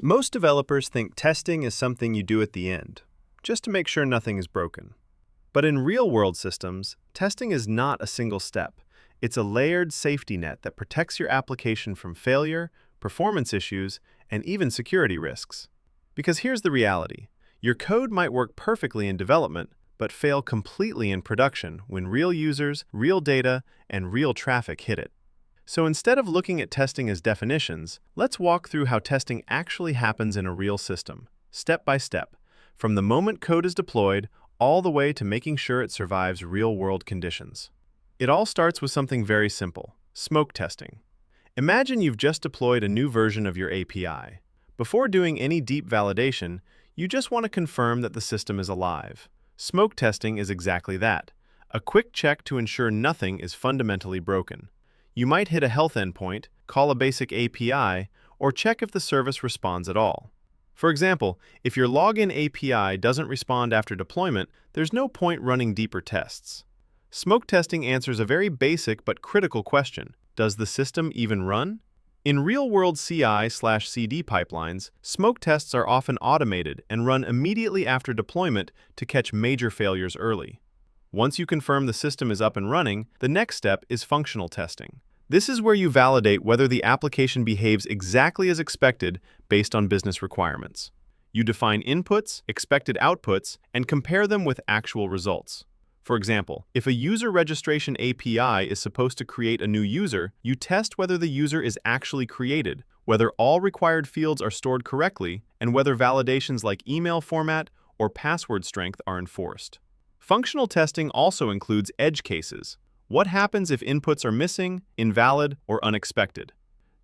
Most developers think testing is something you do at the end, just to make sure nothing is broken. But in real-world systems, testing is not a single step. It's a layered safety net that protects your application from failure, performance issues, and even security risks. Because here's the reality. Your code might work perfectly in development, but fail completely in production when real users, real data, and real traffic hit it. So instead of looking at testing as definitions, let's walk through how testing actually happens in a real system, step by step, from the moment code is deployed all the way to making sure it survives real-world conditions. It all starts with something very simple, smoke testing. Imagine you've just deployed a new version of your API. Before doing any deep validation, you just want to confirm that the system is alive. Smoke testing is exactly that, a quick check to ensure nothing is fundamentally broken. You might hit a health endpoint, call a basic API, or check if the service responds at all. For example, if your login API doesn't respond after deployment, there's no point running deeper tests. Smoke testing answers a very basic but critical question: does the system even run? In real-world CI/CD pipelines, smoke tests are often automated and run immediately after deployment to catch major failures early. Once you confirm the system is up and running, the next step is functional testing. This is where you validate whether the application behaves exactly as expected based on business requirements. You define inputs, expected outputs, and compare them with actual results. For example, if a user registration API is supposed to create a new user, you test whether the user is actually created, whether all required fields are stored correctly, and whether validations like email format or password strength are enforced. Functional testing also includes edge cases. What happens if inputs are missing, invalid, or unexpected?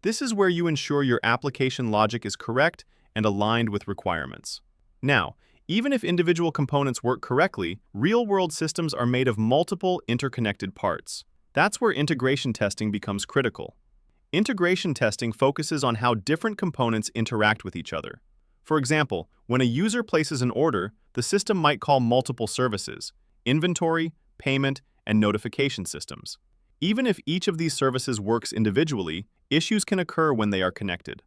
This is where you ensure your application logic is correct and aligned with requirements. Now, even if individual components work correctly, real-world systems are made of multiple interconnected parts. That's where integration testing becomes critical. Integration testing focuses on how different components interact with each other. For example, when a user places an order, the system might call multiple services: inventory, payment, and notification systems. Even if each of these services works individually, issues can occur when they are connected.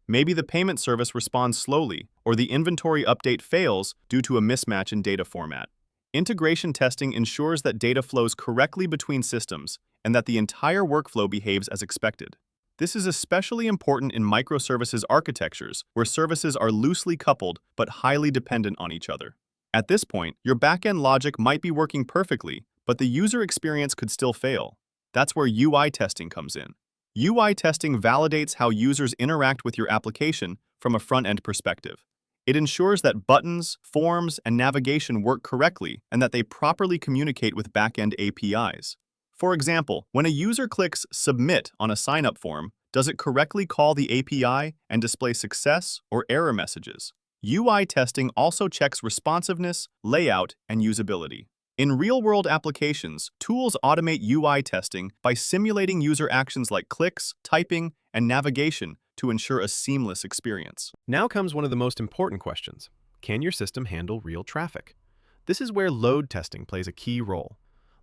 Maybe the payment service responds slowly, or the inventory update fails due to a mismatch in data format. Integration testing ensures that data flows correctly between systems and that the entire workflow behaves as expected. This is especially important in microservices architectures, where services are loosely coupled but highly dependent on each other. At this point, your backend logic might be working perfectly, but the user experience could still fail. That's where UI testing comes in. UI testing validates how users interact with your application from a front-end perspective. It ensures that buttons, forms, and navigation work correctly and that they properly communicate with backend APIs. For example, when a user clicks Submit on a sign-up form, does it correctly call the API and display success or error messages? UI testing also checks responsiveness, layout, and usability. In real-world applications, tools automate UI testing by simulating user actions like clicks, typing, and navigation to ensure a seamless experience. Now comes one of the most important questions. Can your system handle real traffic? This is where load testing plays a key role.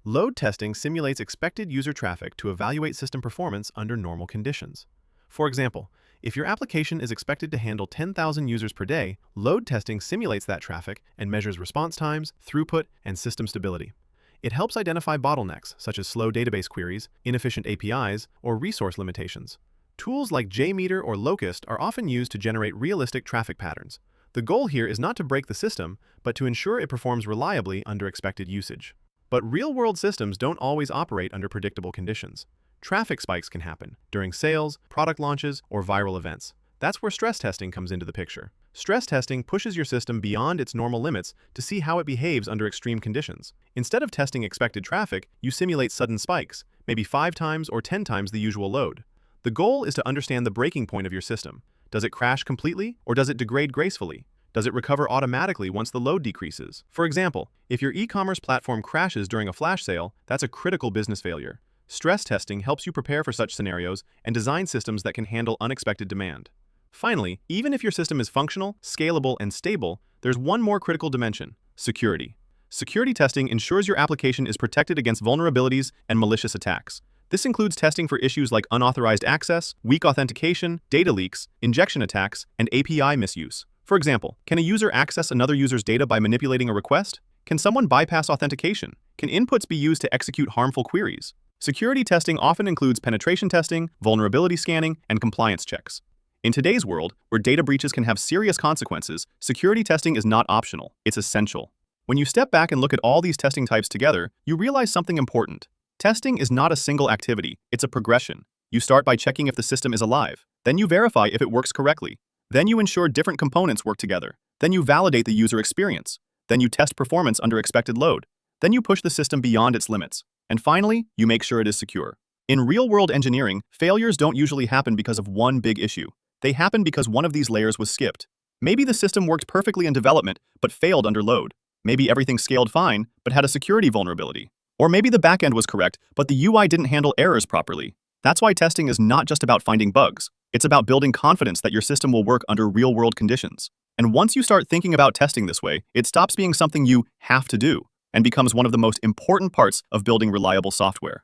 Load testing simulates expected user traffic to evaluate system performance under normal conditions. For example, if your application is expected to handle 10,000 users per day, load testing simulates that traffic and measures response times, throughput, and system stability. It helps identify bottlenecks, such as slow database queries, inefficient APIs, or resource limitations. Tools like JMeter or Locust are often used to generate realistic traffic patterns. The goal here is not to break the system, but to ensure it performs reliably under expected usage. But real-world systems don't always operate under predictable conditions. Traffic spikes can happen during sales, product launches, or viral events. That's where stress testing comes into the picture. Stress testing pushes your system beyond its normal limits to see how it behaves under extreme conditions. Instead of testing expected traffic, you simulate sudden spikes, maybe 5 times or 10 times the usual load. The goal is to understand the breaking point of your system. Does it crash completely, or does it degrade gracefully? Does it recover automatically once the load decreases? For example, if your e-commerce platform crashes during a flash sale, that's a critical business failure. Stress testing helps you prepare for such scenarios and design systems that can handle unexpected demand. Finally, even if your system is functional, scalable, and stable, there's one more critical dimension: security. Security testing ensures your application is protected against vulnerabilities and malicious attacks. This includes testing for issues like unauthorized access, weak authentication, data leaks, injection attacks, and API misuse. For example, can a user access another user's data by manipulating a request? Can someone bypass authentication? Can inputs be used to execute harmful queries? Security testing often includes penetration testing, vulnerability scanning, and compliance checks. In today's world, where data breaches can have serious consequences, security testing is not optional, it's essential. When you step back and look at all these testing types together, you realize something important. Testing is not a single activity, it's a progression. You start by checking if the system is alive. Then you verify if it works correctly. Then you ensure different components work together. Then you validate the user experience. Then you test performance under expected load. Then you push the system beyond its limits. And finally, you make sure it is secure. In real-world engineering, failures don't usually happen because of one big issue. They happen because one of these layers was skipped. Maybe the system worked perfectly in development, but failed under load. Maybe everything scaled fine, but had a security vulnerability. Or maybe the backend was correct, but the UI didn't handle errors properly. That's why testing is not just about finding bugs. It's about building confidence that your system will work under real-world conditions. And once you start thinking about testing this way, it stops being something you have to do and becomes one of the most important parts of building reliable software.